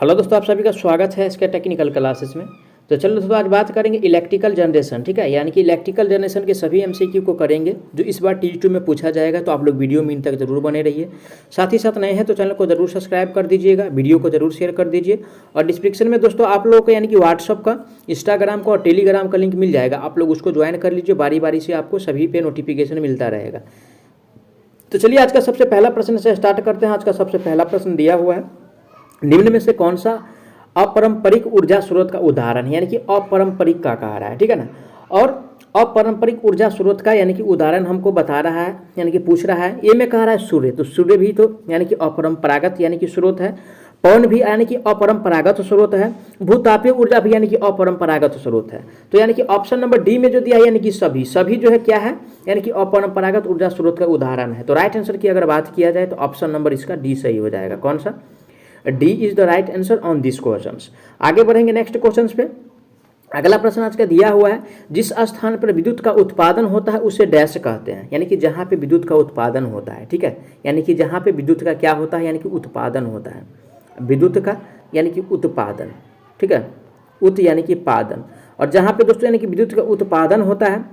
Hello दोस्तों, आप सभी का स्वागत है इसके टेक्निकल क्लासेस में। तो चलो दोस्तों, आज बात करेंगे इलेक्ट्रिकल जनरेशन। ठीक है, यानी कि इलेक्ट्रिकल जनरेशन के सभी एमसीक्यू को करेंगे जो इस बार टी2 में पूछा जाएगा। तो आप लोग वीडियो में इन तक जरूर बने रहिए। साथ ही साथ नए हैं तो चैनल को जरूर सब्सक्राइब कर दीजिएगा, वीडियो को जरूर शेयर कर दीजिए। और डिस्क्रिप्शन में दोस्तों आप लोगों को यानी कि व्हाट्सअप का, इंस्टाग्राम का और टेलीग्राम का लिंक मिल जाएगा। आप लोग उसको ज्वाइन कर लीजिए, बारी बारी से आपको सभी पे नोटिफिकेशन मिलता रहेगा। तो चलिए आज का सबसे पहला प्रश्न से स्टार्ट करते हैं। आज का सबसे पहला प्रश्न दिया हुआ है, निम्न में से कौन सा अपारंपरिक ऊर्जा स्रोत का उदाहरण है, यानी कि अपारंपरिक का कहा रहा है। ठीक है ना। और अपारंपरिक ऊर्जा स्रोत का यानी कि उदाहरण हमको बता रहा है, यानी कि पूछ रहा है। ए में कह रहा है सूर्य, तो सूर्य भी तो यानी कि अपरंपरागत यानी कि स्रोत है। पवन भी यानी कि अपरंपरागत स्रोत है। भूतापीय ऊर्जा भी यानी कि अपरंपरागत स्रोत है। तो यानी कि ऑप्शन नंबर डी में जो दिया है यानी कि सभी जो है क्या है, यानी कि अपरंपरागत ऊर्जा स्रोत का उदाहरण है। तो राइट आंसर की अगर बात किया जाए तो ऑप्शन नंबर इसका डी सही हो जाएगा। कौन सा? D is the right answer on this question. आगे बढ़ेंगे नेक्स्ट क्वेश्चन पे। अगला प्रश्न आज का दिया हुआ है, जिस स्थान पर विद्युत का उत्पादन होता है उसे डैश कहते हैं, यानी कि जहाँ पे विद्युत का उत्पादन होता है। ठीक है, यानी कि जहाँ पे विद्युत का क्या होता है, यानी कि उत्पादन होता है विद्युत का, यानी कि उत्पादन। ठीक है, उत यानी कि पादन। और जहाँ पे दोस्तों यानी कि विद्युत का उत्पादन होता है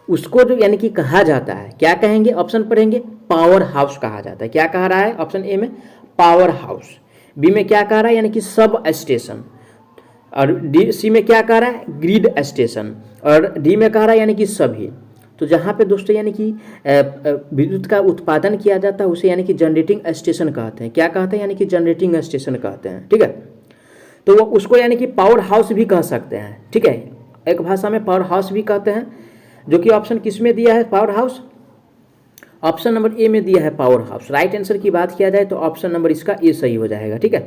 उसको जो यानी कि कहा जाता है, क्या कहेंगे? ऑप्शन पढ़ेंगे, पावर हाउस कहा जाता है। क्या कह रहा है ऑप्शन ए में? Power house. बी में क्या कह रहा है, यानी कि सब स्टेशन। और डी सी में क्या कह रहा है? Grid station. और डी में कह रहा है यानी कि सभी। तो जहाँ पे दोस्तों यानी कि विद्युत का उत्पादन किया जाता है उसे यानी कि जनरेटिंग स्टेशन कहते हैं। क्या कहते हैं? यानी कि जनरेटिंग स्टेशन कहते हैं। ठीक है, तो वो उसको यानी कि पावर हाउस भी कह सकते हैं। ठीक है, एक भाषा में पावर हाउस भी कहते हैं, जो कि ऑप्शन किस में दिया है power house? Option number A में दिया है पावर हाउस। राइट आंसर की बात किया जाए तो ऑप्शन नंबर इसका ए सही हो जाएगा। ठीक है,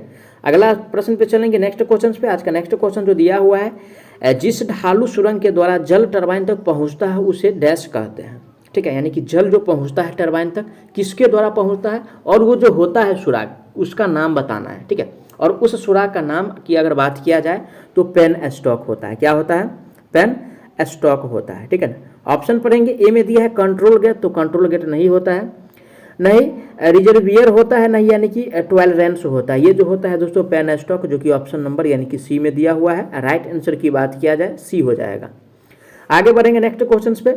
अगला प्रश्न पे चलेंगे, नेक्स्ट क्वेश्चन पे। आज का नेक्स्ट क्वेश्चन जो दिया हुआ है, जिस ढालू सुरंग के द्वारा जल टरबाइन तक पहुंचता है उसे डैश कहते हैं। ठीक है, यानी कि जल जो पहुंचता है टरबाइन तक किसके द्वारा पहुंचता है, और वो जो होता है सुराग उसका नाम बताना है। ठीक है, और उस सुराग का नाम की अगर बात किया जाए तो पेन स्टॉक होता है। क्या होता है? पेन स्टॉक होता है। ठीक है ना। ऑप्शन पढ़ेंगे, ए में दिया है कंट्रोल गेट, तो कंट्रोल गेट नहीं होता है, नहीं रिजर्वियर होता है, नहीं यानी कि टॉलरेंस होता है। ये जो होता है दोस्तों पेन स्टॉक, जो कि ऑप्शन नंबर यानी कि सी में दिया हुआ है। राइट आंसर की बात किया जाए सी हो जाएगा। आगे बढ़ेंगे नेक्स्ट क्वेश्चन पे।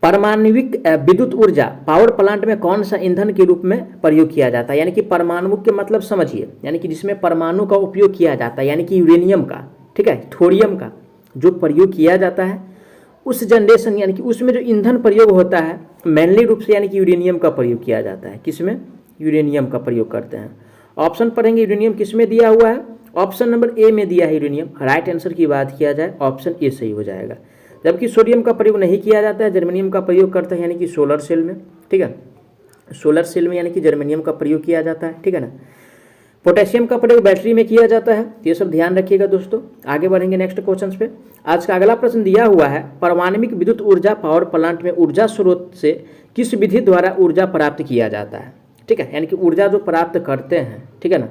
परमाणविक विद्युत ऊर्जा पावर प्लांट में कौन सा ईंधन के रूप में प्रयोग किया जाता है? यानी कि परमाणु के मतलब समझिए, यानी कि जिसमें परमाणु का उपयोग किया जाता है, यानी कि यूरेनियम का, ठीक है, थोरियम का जो प्रयोग किया जाता है उस जनरेशन, यानी कि उसमें जो ईंधन प्रयोग होता है मेनली रूप से यानी कि यूरेनियम का प्रयोग किया जाता है। किसमें? यूरेनियम का प्रयोग करते हैं। ऑप्शन पढ़ेंगे, यूरेनियम किसमें दिया हुआ है? ऑप्शन नंबर ए में दिया है यूरेनियम। राइट आंसर की बात किया जाए ऑप्शन ए सही हो जाएगा। जबकि सोडियम का प्रयोग नहीं किया जाता है, जर्मेनियम का प्रयोग करते हैं, यानी कि सोलर सेल में। ठीक है, सोलर सेल में यानी कि जर्मेनियम का प्रयोग किया जाता है। ठीक है ना। पोटेशियम का प्रयोग बैटरी में किया जाता है। ये सब ध्यान रखिएगा दोस्तों। आगे बढ़ेंगे नेक्स्ट क्वेश्चन पे। आज का अगला प्रश्न दिया हुआ है, परमाणविक विद्युत ऊर्जा पावर प्लांट में ऊर्जा स्रोत से किस विधि द्वारा ऊर्जा प्राप्त किया जाता है? ठीक है, यानी कि ऊर्जा जो प्राप्त करते हैं, ठीक है ना,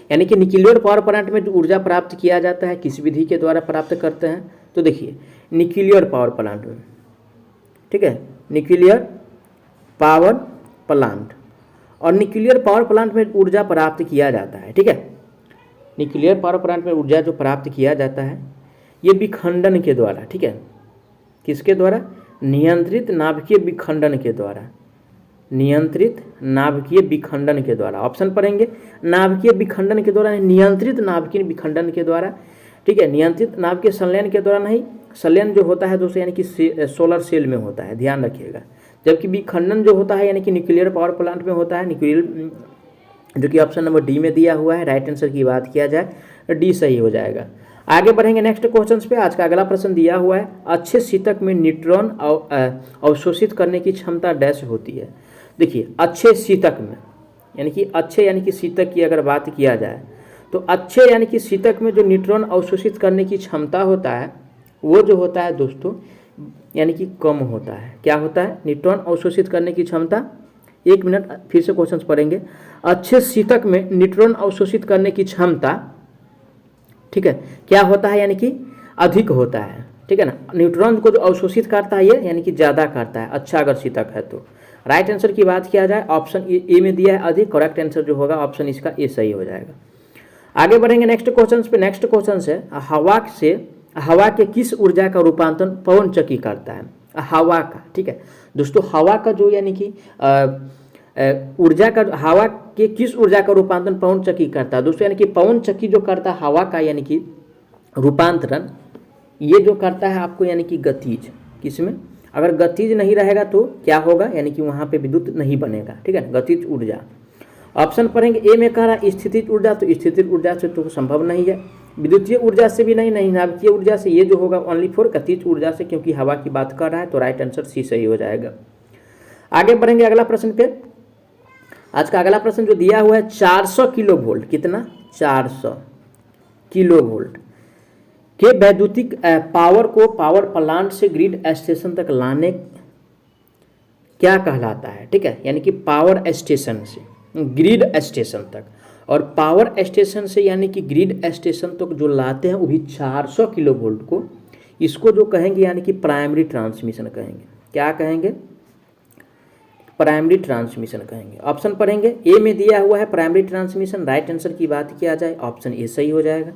यानी कि न्यूक्लियर पावर प्लांट में जो ऊर्जा प्राप्त किया जाता है किस विधि के द्वारा प्राप्त करते हैं? तो देखिए, न्यूक्लियर पावर प्लांट में, ठीक है, न्यूक्लियर पावर प्लांट, और न्यूक्लियर पावर प्लांट में ऊर्जा प्राप्त किया जाता है। ठीक है, न्यूक्लियर पावर प्लांट में ऊर्जा जो प्राप्त किया जाता है ये विखंडन के द्वारा। ठीक है, किसके द्वारा? नियंत्रित नाभिकीय विखंडन के द्वारा। नियंत्रित नाभिकीय विखंडन के द्वारा। ऑप्शन पढ़ेंगे, नाभिकीय विखंडन के द्वारा, नियंत्रित नाभिकीय विखंडन के द्वारा। ठीक है, नियंत्रित नाभिकीय संलयन के द्वारा नहीं, संलयन जो होता है दोस्तों यानी कि सोलर सेल में होता है, ध्यान रखिएगा। जबकि विखंडन जो होता है यानी कि न्यूक्लियर पावर प्लांट में होता है, न्यूक्लियर, जो कि ऑप्शन नंबर डी में दिया हुआ है। राइट आंसर की बात किया जाए डी सही हो जाएगा। आगे बढ़ेंगे नेक्स्ट क्वेश्चन पे। आज का अगला प्रश्न दिया हुआ है, अच्छे शीतक में न्यूट्रॉन अवशोषित करने की क्षमता डैश होती है। देखिए, अच्छे शीतक में यानी कि अच्छे यानी कि शीतक की अगर बात किया जाए तो अच्छे यानी कि शीतक में जो न्यूट्रॉन अवशोषित करने की क्षमता होता है वो जो होता है दोस्तों यानी कि कम होता है। क्या होता है? न्यूट्रॉन अवशोषित करने की क्षमता। एक मिनट, फिर से क्वेश्चन पढ़ेंगे। अच्छे शीतक में न्यूट्रॉन अवशोषित करने की क्षमता, ठीक है, क्या होता है? यानी कि अधिक होता है। ठीक है ना। न्यूट्रॉन को जो अवशोषित करता है ये यानी कि ज़्यादा करता है, अच्छा अगर शीतक है तो। राइट आंसर की बात किया जाए ऑप्शन ए में दिया है अधिक, करेक्ट आंसर जो होगा ऑप्शन इसका ए सही हो जाएगा। आगे बढ़ेंगे नेक्स्ट क्वेश्चन पे। नेक्स्ट क्वेश्चन है हवा के किस ऊर्जा का रूपांतरण पवन चक्की करता है? हवा का, ठीक है दोस्तों, हवा का जो यानी कि ऊर्जा का, हवा के किस ऊर्जा का रूपांतरण पवन चक्की करता है दोस्तों? यानी कि पवन चक्की जो करता है हवा का यानी कि रूपांतरण, ये जो करता है आपको यानी कि गतिज, किसमें? अगर गतिज नहीं रहेगा तो क्या होगा, यानी कि वहाँ पे विद्युत नहीं बनेगा, ठीक है, गतिज ऊर्जा। ऑप्शन पढ़ेंगे, ए में कह रहा है स्थितिज ऊर्जा, तो स्थितिज ऊर्जा से तो संभव नहीं है, विद्युतीय ऊर्जा से भी नहीं, नाभिकीय ऊर्जा से, ये जो होगा ओनली फॉर गतिज ऊर्जा से, क्योंकि हवा की बात कर रहा है, तो राइट आंसर सी सही हो जाएगा। आगे बढ़ेंगे अगला प्रश्न पे। आज का अगला प्रश्न जो दिया हुआ है 400 किलो वोल्ट, कितना? 400 किलो वोल्ट के वैद्युतिक पावर को पावर प्लांट से ग्रिड स्टेशन तक लाने क्या कहलाता है? ठीक है, यानी कि पावर स्टेशन से ग्रिड स्टेशन तक, और पावर स्टेशन से यानी कि ग्रिड स्टेशन तक जो लाते हैं वो भी 400 किलो वोल्ट को, इसको जो कहेंगे यानी कि प्राइमरी ट्रांसमिशन कहेंगे। क्या कहेंगे? प्राइमरी ट्रांसमिशन कहेंगे। ऑप्शन पढ़ेंगे, ए में दिया हुआ है प्राइमरी ट्रांसमिशन, राइट आंसर की बात किया जाए ऑप्शन ए सही हो जाएगा।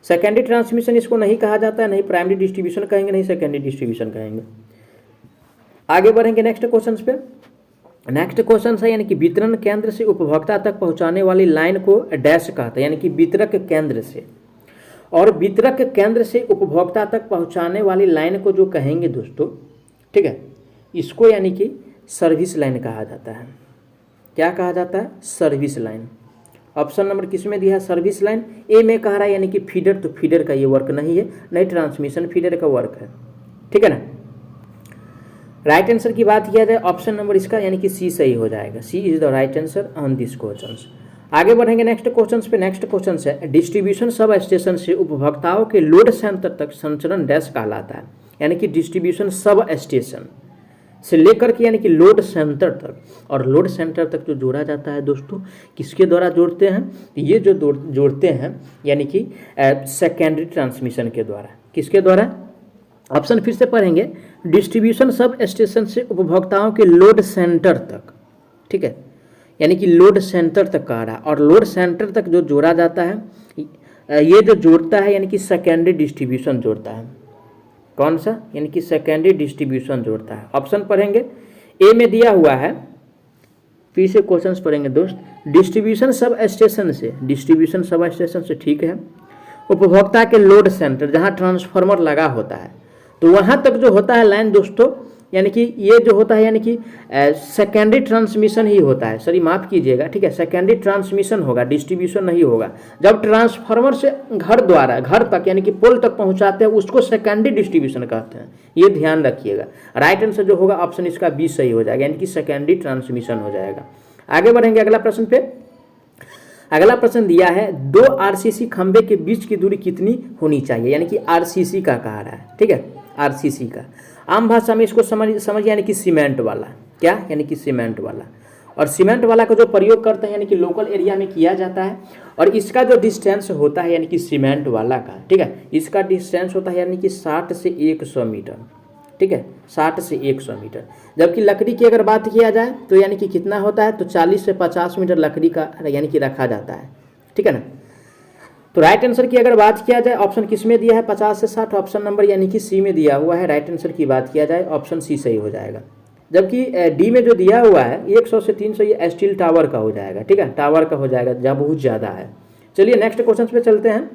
सेकेंडरी ट्रांसमिशन इसको नहीं कहा जाता है, नहीं प्राइमरी डिस्ट्रीब्यूशन कहेंगे, नहीं सेकेंडरी डिस्ट्रीब्यूशन कहेंगे। आगे बढ़ेंगे नेक्स्ट क्वेश्चन पे। नेक्स्ट क्वेश्चन है यानी कि वितरण केंद्र से उपभोक्ता तक पहुंचाने वाली लाइन को डैश कहता है, यानी कि वितरक केंद्र से, और वितरक केंद्र से उपभोक्ता तक पहुंचाने वाली लाइन को जो कहेंगे दोस्तों, ठीक है, इसको यानी कि सर्विस लाइन कहा जाता है। क्या कहा जाता है? Service line. ऑप्शन नंबर किस में दिया है? Service line. ए में कह रहा है यानी कि फीडर, तो फीडर का ये वर्क नहीं है, नहीं ट्रांसमिशन फीडर का वर्क है, ठीक है ना। राइट आंसर की बात किया जाए ऑप्शन नंबर इसका यानी कि सी सही हो जाएगा, C is the right answer on this question. आगे बढ़ेंगे नेक्स्ट क्वेश्चन पे। नेक्स्ट क्वेश्चन है डिस्ट्रीब्यूशन सब स्टेशन से उपभोक्ताओं के लोड सेंटर तक संचरण डैश कहलाता है, यानी कि डिस्ट्रीब्यूशन सब स्टेशन से लेकर के यानी कि लोड सेंटर तक, और लोड सेंटर तक जो जोड़ा जाता है दोस्तों किसके द्वारा जोड़ते हैं? ये जो जोड़ते हैं यानी कि सेकेंडरी ट्रांसमिशन के द्वारा। किसके द्वारा? ऑप्शन फिर से पढ़ेंगे, डिस्ट्रीब्यूशन सब स्टेशन से उपभोक्ताओं के लोड सेंटर तक, ठीक है, यानी कि लोड सेंटर तक कह रहा है, और लोड सेंटर तक जो जोड़ा जाता है, ये जो जोड़ता है यानी कि सेकेंडरी डिस्ट्रीब्यूशन जोड़ता है। कौन सा? यानी कि सेकेंडरी डिस्ट्रीब्यूशन जोड़ता है। ऑप्शन पढ़ेंगे, ए में दिया हुआ है, फिर से क्वेश्चंस पढ़ेंगे दोस्त, डिस्ट्रीब्यूशन सब स्टेशन से, डिस्ट्रीब्यूशन सब स्टेशन से, ठीक है, उपभोक्ता के लोड सेंटर जहां ट्रांसफार्मर लगा होता है, तो वहां तक जो होता है लाइन दोस्तों, यानी कि ये जो होता है यानी कि सेकेंडरी ट्रांसमिशन ही होता है, सॉरी माफ़ कीजिएगा, ठीक है, सेकेंडरी ट्रांसमिशन होगा, डिस्ट्रीब्यूशन नहीं होगा। जब ट्रांसफार्मर से घर द्वारा घर तक यानी कि पोल तक पहुंचाते हैं उसको सेकेंडरी डिस्ट्रीब्यूशन कहते हैं, ये ध्यान रखिएगा। राइट आंसर जो होगा ऑप्शन इसका बी सही हो जाएगा, यानी कि सेकेंडरी ट्रांसमिशन हो जाएगा। आगे बढ़ेंगे अगला प्रश्न पे। अगला प्रश्न दिया है, दो आरसीसी खंबे के बीच की दूरी कितनी होनी चाहिए, यानी कि आरसीसी का कहा रहा है, ठीक है, आरसीसी का। आम भाषा में इसको समझ यानी कि सीमेंट वाला, क्या? यानी कि सीमेंट वाला, और सीमेंट वाला का जो प्रयोग करते हैं यानी कि लोकल एरिया में किया जाता है, और इसका जो डिस्टेंस होता है यानी कि सीमेंट वाला का, ठीक है, इसका डिस्टेंस होता है यानी कि 60 से 100 मीटर, ठीक है, 60 से 100 मीटर। जबकि लकड़ी की अगर बात किया जाए तो यानी कि कितना होता है, तो 40 से 50 मीटर लकड़ी का यानी कि रखा जाता है, ठीक है ना। तो राइट आंसर की अगर बात किया जाए ऑप्शन किस में दिया है? 50 से 60, ऑप्शन नंबर यानी कि सी में दिया हुआ है। राइट आंसर की बात किया जाए ऑप्शन सी सही हो जाएगा। जबकि डी में जो दिया हुआ है 100 से 300 ये स्टील टावर का हो जाएगा, ठीक है, टावर का हो जाएगा जहाँ बहुत ज़्यादा है। चलिए नेक्स्ट क्वेश्चन पे चलते हैं।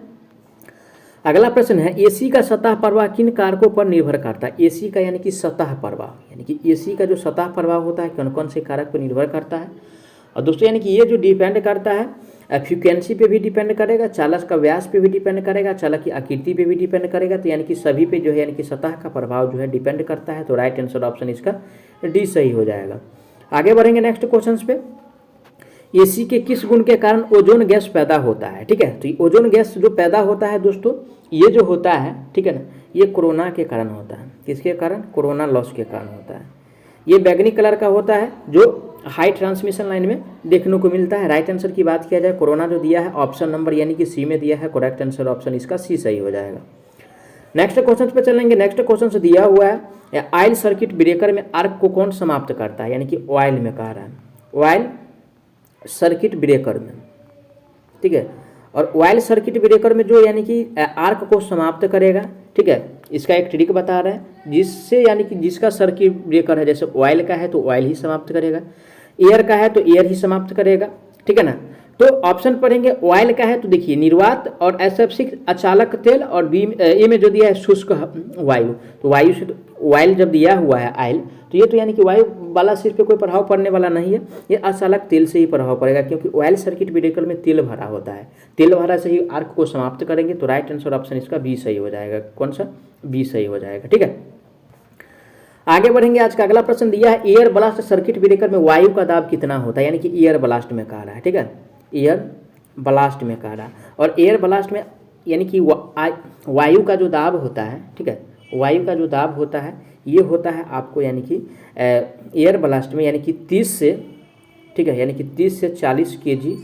अगला प्रश्न है, एसी का सतह प्रवाह किन कारकों पर निर्भर करता है? एसी का यानी कि सतह प्रवाह, यानी कि एसी का जो सतह प्रवाह होता है कौन कौन से कारक पर निर्भर करता है? और दोस्तों यानी कि ये जो डिपेंड करता है फ्रीक्वेंसी पे भी डिपेंड करेगा, चालक का व्यास पे भी डिपेंड करेगा, चालक की आकृति पे भी डिपेंड करेगा, तो यानी कि सभी पे जो है यानी कि सतह का प्रभाव जो है डिपेंड करता है। तो राइट आंसर ऑप्शन इसका डी सही हो जाएगा। आगे बढ़ेंगे नेक्स्ट क्वेश्चन पे। एसी के किस गुण के कारण ओजोन गैस पैदा होता है? ठीक है, तो ओजोन गैस जो पैदा होता है दोस्तों ये जो होता है, ठीक है ना, ये कोरोना के कारण होता है। किसके कारण? कोरोना लॉस के कारण होता है। ये बैगनी कलर का होता है जो हाई ट्रांसमिशन लाइन में देखने को मिलता है। राइट आंसर की बात किया जाए कोरोना जो दिया है ऑप्शन नंबर यानी कि सी में दिया है, करेक्ट आंसर ऑप्शन इसका सी सही हो जाएगा। नेक्स्ट क्वेश्चन पे चलेंगे। नेक्स्ट क्वेश्चन से दिया हुआ है ऑयल सर्किट ब्रेकर में आर्क को कौन समाप्त करता है, यानी कि ऑयल में कह रहा है, ऑयल सर्किट ब्रेकर में, ठीक है। और ऑयल सर्किट ब्रेकर में जो यानी कि आर्क को समाप्त करेगा, ठीक है, इसका एक ट्रिक बता रहा है, जिससे यानी कि जिसका सर्किट ब्रेकर है, जैसे ऑयल का है तो ऑयल ही समाप्त करेगा, एयर का है तो एयर ही समाप्त करेगा, ठीक है ना। तो ऑप्शन पढ़ेंगे, ऑयल का है तो देखिए निर्वात और SF6 अचालक तेल, और बी ए में जो दिया है शुष्क वायु, तो वायु से तो ऑयल जब दिया हुआ है ऑयल, तो ये तो यानी कि वायु वाला सिर्फ पे कोई प्रभाव पड़ने वाला नहीं है, ये अचालक तेल से ही प्रभाव पड़ेगा, क्योंकि ऑयल सर्किट ब्रेकर में तेल भरा होता है, तेल भरा से ही आर्क को समाप्त करेंगे। तो राइट आंसर ऑप्शन इसका बी सही हो जाएगा। कौन सा? बी सही हो जाएगा, ठीक है। आगे बढ़ेंगे। आज का अगला प्रश्न दिया है, एयर ब्लास्ट सर्किट ब्रेकर में वायु का दाब कितना होता है, यानी कि एयर ब्लास्ट में कह रहा है, ठीक है, एयर ब्लास्ट में कह रहा है। और एयर ब्लास्ट में यानी कि वायु का जो दाब होता है, ठीक है, वायु का जो दाब होता है ये होता है आपको यानी कि एयर ब्लास्ट में यानी कि 30 से, ठीक है, यानी कि 30 से 40 kg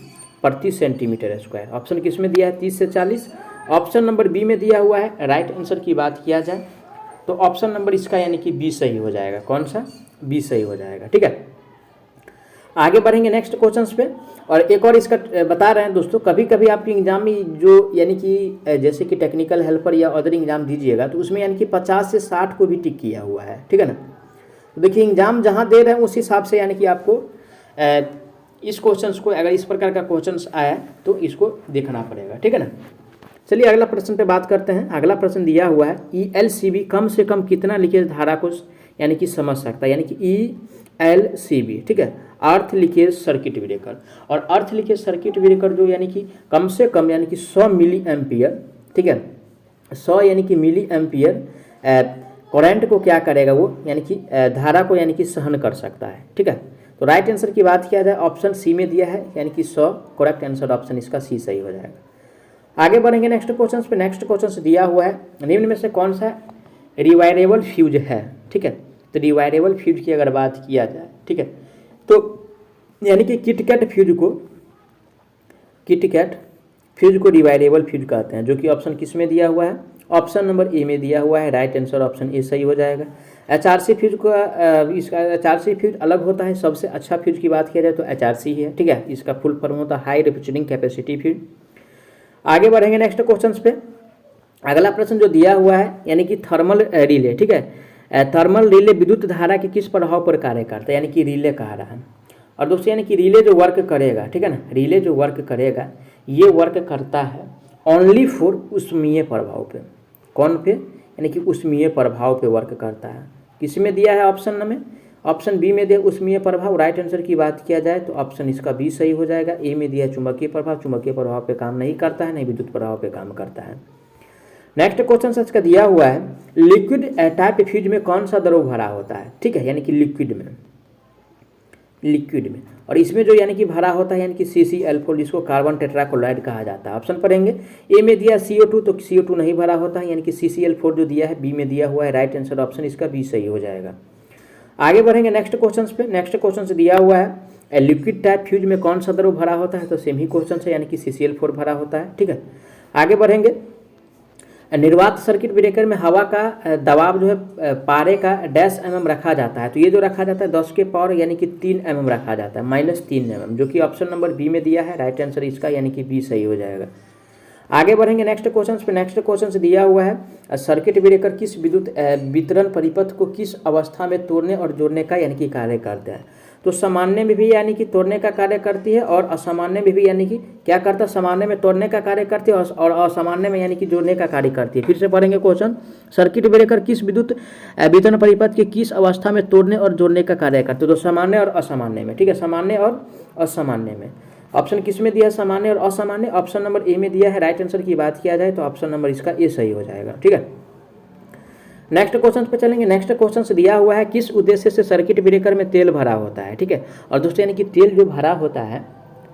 प्रति सेंटीमीटर स्क्वायर। ऑप्शन किस में दिया है? 30 से 40। ऑप्शन नंबर बी में दिया हुआ है। राइट आंसर की बात किया जाए तो ऑप्शन नंबर इसका यानी कि बी सही हो जाएगा। कौन सा? बी सही हो जाएगा, ठीक है। आगे बढ़ेंगे नेक्स्ट क्वेश्चंस पे। और एक और इसका बता रहे हैं दोस्तों, कभी कभी आपके एग्जाम में जो यानी कि जैसे कि टेक्निकल हेल्पर या अदर एग्जाम दीजिएगा तो उसमें यानी कि 50 से 60 को भी टिक किया हुआ है, ठीक है ना। तो देखिए एग्जाम जहाँ दे रहे हैं उस हिसाब से यानी कि आपको इस क्वेश्चंस को, अगर इस प्रकार का क्वेश्चंस आया तो इसको देखना पड़ेगा, ठीक है ना। चलिए अगला प्रश्न पे बात करते हैं। अगला प्रश्न दिया हुआ है, ELCB कम से कम कितना लीकेज धारा को यानी कि समझ सकता है, यानी कि ELCB, ठीक है, अर्थ लीकेज सर्किट ब्रेकर। और अर्थ लीकेज सर्किट ब्रेकर जो यानी कि कम से कम यानी कि 100 मिली एम्पियर, ठीक है, 100 यानी कि मिली एम्पियर करंट को क्या करेगा वो, यानी कि धारा को यानी कि सहन कर सकता है, ठीक है। तो राइट आंसर की बात किया जाए ऑप्शन सी में दिया है, यानी कि 100। करेक्ट आंसर ऑप्शन इसका सी सही हो जाएगा। आगे बढ़ेंगे नेक्स्ट क्वेश्चन पे। नेक्स्ट क्वेश्चन दिया हुआ है, निम्न में से कौन सा रिवायरेबल फ्यूज है, ठीक है। तो रिवायरेबल फ्यूज की अगर बात किया जाए, ठीक है, तो यानी कि किटकैट फ्यूज को रिवायरेबल फ्यूज कहते हैं, जो कि ऑप्शन किस में दिया हुआ है? ऑप्शन नंबर ए में दिया हुआ है। राइट आंसर ऑप्शन ए सही हो जाएगा। HRC फ्यूज का इसका HRC फ्यूज अलग होता है। सबसे अच्छा फ्यूज की बात किया जाए तो HRC ही है, ठीक है। इसका फुल फॉर्म होता है हाई रिफ्यूजिंग कैपेसिटी फ्यूज। आगे बढ़ेंगे नेक्स्ट क्वेश्चन पे। अगला प्रश्न जो दिया हुआ है, यानी कि थर्मल रिले, ठीक है, थर्मल रिले विद्युत धारा के किस प्रभाव पर कार्य करता है, यानी कि रिले कह रहा है। और दोस्तों यानी कि रिले जो वर्क करेगा, ठीक है ना, रिले जो वर्क करेगा ये वर्क करता है ओनली फॉर उष्मीय प्रभाव पे। कौन पे? यानी कि उष्मीय प्रभाव पे वर्क करता है। किस में दिया है? ऑप्शन में, ऑप्शन बी में दिया उष्मीय प्रभाव। राइट आंसर की बात किया जाए तो ऑप्शन इसका बी सही हो जाएगा। ए में दिया चुंबकीय प्रभाव। चुंबकीय प्रभाव पे काम नहीं करता है, नहीं विद्युत प्रभाव पे काम करता है। नेक्स्ट क्वेश्चन इसका दिया हुआ है, लिक्विड टाइप फ्यूज में कौन सा द्रव भरा होता है, ठीक है, यानी कि लिक्विड में। और इसमें जो यानी कि भरा होता है यानी कि CCl4, जिसको कार्बन टेट्राक्लोराइड कहा जाता है। ऑप्शन पढ़ेंगे। ए में दिया CO2, तो CO2 नहीं भरा होता है, यानी कि CCl4 जो दिया है बी में दिया हुआ है। राइट आंसर ऑप्शन इसका बी सही हो जाएगा। आगे बढ़ेंगे नेक्स्ट क्वेश्चन पे। नेक्स्ट क्वेश्चन से दिया हुआ है, लिक्विड टाइप फ्यूज में कौन सा द्रव भरा होता है, तो सेम ही क्वेश्चन है, यानी कि CCl4 भरा होता है, ठीक है। आगे बढ़ेंगे। निर्वात सर्किट ब्रेकर में हवा का दबाव जो है पारे का -mm रखा जाता है, तो ये जो रखा जाता है 10 के पावर यानी कि 3 mm रखा जाता है, -3 mm, जो कि ऑप्शन नंबर बी में दिया है। राइट आंसर इसका यानी कि बी सही हो जाएगा। आगे बढ़ेंगे नेक्स्ट क्वेश्चन पे। नेक्स्ट क्वेश्चन से दिया हुआ है, सर्किट ब्रेकर किस विद्युत वितरण परिपथ को किस अवस्था में तोड़ने और जोड़ने का यानी कि कार्य करते हैं। तो सामान्य में भी यानी कि तोड़ने का कार्य करती है, और असामान्य में भी यानी कि क्या करता है, सामान्य में तोड़ने का कार्य करती है और असामान्य में यानी कि जोड़ने का कार्य करती है। फिर से पढ़ेंगे क्वेश्चन, सर्किट ब्रेकर किस विद्युत वितरण परिपथ के किस अवस्था में तोड़ने और जोड़ने का कार्य करते हैं, तो सामान्य और असामान्य में, ठीक है, सामान्य और असामान्य में। ऑप्शन किस में दिया है? सामान्य और असामान्य। ऑप्शन नंबर ए में दिया है। राइट आंसर की बात किया जाए तो ऑप्शन नंबर इसका ए सही हो जाएगा, ठीक है। नेक्स्ट क्वेश्चन पे चलेंगे। नेक्स्ट क्वेश्चन से दिया हुआ है, किस उद्देश्य से सर्किट ब्रेकर में तेल भरा होता है, ठीक है। और दोस्तों यानी कि तेल जो भरा होता है,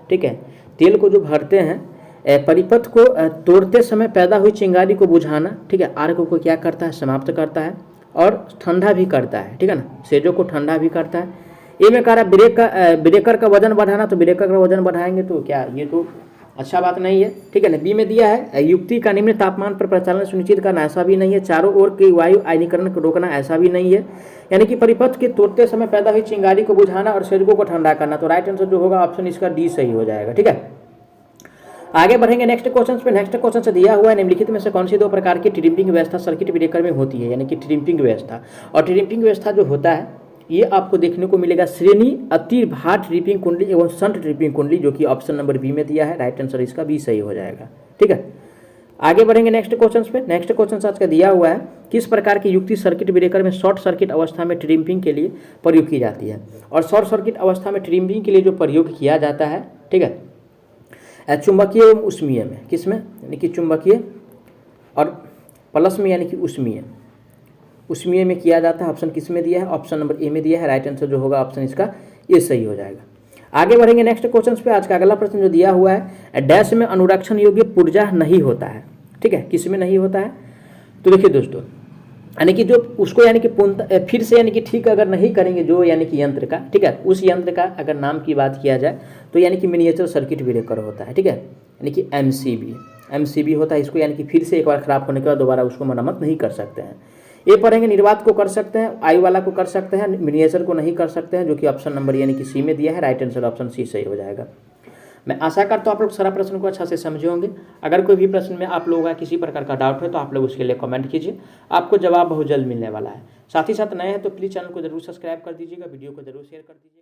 ठीक है, तेल को जो भरते हैं परिपथ को तोड़ते समय पैदा हुई चिंगारी को बुझाना, ठीक है, आर्क को क्या करता है, समाप्त करता है और ठंडा भी करता है, ठीक है ना, सेजों को ठंडा भी करता है। ए में कह रहा है ब्रेकर का वजन बढ़ाना, तो ब्रेकर का वजन बढ़ाएंगे तो क्या, ये तो अच्छा बात नहीं है, ठीक है ना। बी में दिया है युक्ति का निम्न तापमान पर प्रचालन सुनिश्चित करना, ऐसा भी नहीं है। चारों ओर की वायु आयनीकरण को रोकना, ऐसा भी नहीं है। यानी कि परिपथ के तोड़ते समय पैदा हुई चिंगारी को बुझाना और शरीरों को ठंडा करना। तो राइट आंसर जो होगा ऑप्शन इसका डी सही हो जाएगा, ठीक है। आगे बढ़ेंगे नेक्स्ट क्वेश्चन पे। नेक्स्ट क्वेश्चन से दिया हुआ है निम्नलिखित में से कौन सी दो प्रकार की ट्रिपिंग व्यवस्था सर्किट ब्रेकर में होती है, यानी कि ट्रिपिंग व्यवस्था। और ट्रिपिंग व्यवस्था जो होता है ये आपको देखने को मिलेगा श्रेणी, अतिभार ट्रिपिंग कुंडली एवं शंट ट्रिपिंग कुंडली, जो कि ऑप्शन नंबर बी में दिया है। राइट आंसर इसका बी सही हो जाएगा, ठीक है। आगे बढ़ेंगे नेक्स्ट क्वेश्चन पे। नेक्स्ट क्वेश्चन आज का दिया हुआ है किस प्रकार की युक्ति सर्किट ब्रेकर में शॉर्ट सर्किट अवस्था में ट्रिपिंग के लिए प्रयोग की जाती है। और शॉर्ट सर्किट अवस्था में ट्रिपिंग के लिए जो प्रयोग किया जाता है, ठीक है, चुंबकीय एवं उष्मीय में, किस में, यानी कि चुंबकीय और प्लस में यानी कि उष्मीय में किया जाता है। ऑप्शन किस में दिया है, ऑप्शन नंबर ए में दिया है। राइट आंसर जो होगा ऑप्शन इसका ए सही हो जाएगा। आगे बढ़ेंगे नेक्स्ट क्वेश्चन पे। आज का अगला प्रश्न जो दिया हुआ है डैश में अनुरक्षण योग्य पुर्जा नहीं होता है, ठीक है, किस में नहीं होता है। तो देखिए दोस्तों, यानी कि जो उसको यानी कि फिर से यानी कि ठीक अगर नहीं करेंगे जो यानी कि यंत्र का, ठीक है, उस यंत्र का अगर नाम की बात किया जाए तो यानी कि मिनिएचर सर्किट ब्रेकर होता है, ठीक है, यानी कि एमसीबी होता है। इसको यानी कि फिर से एक बार खराब होने के बाद दोबारा उसको मरम्मत नहीं कर सकते हैं। ये पढ़ेंगे निर्वात को कर सकते हैं, आई वाला को कर सकते हैं, मिनिएचर को नहीं कर सकते हैं, जो कि ऑप्शन नंबर यानी कि सी में दिया है। राइट आंसर ऑप्शन सी सही हो जाएगा। मैं आशा करता हूँ आप लोग सारा प्रश्न को अच्छा से समझे होंगे। अगर कोई भी प्रश्न में आप लोगों का किसी प्रकार का डाउट है तो आप लोग उसके लिए कमेंट कीजिए, आपको जवाब बहुत जल्द मिलने वाला है। साथ ही साथ नए हैं तो प्लीज़ चैनल को जरूर सब्सक्राइब कर दीजिएगा, वीडियो को जरूर शेयर कर दीजिएगा।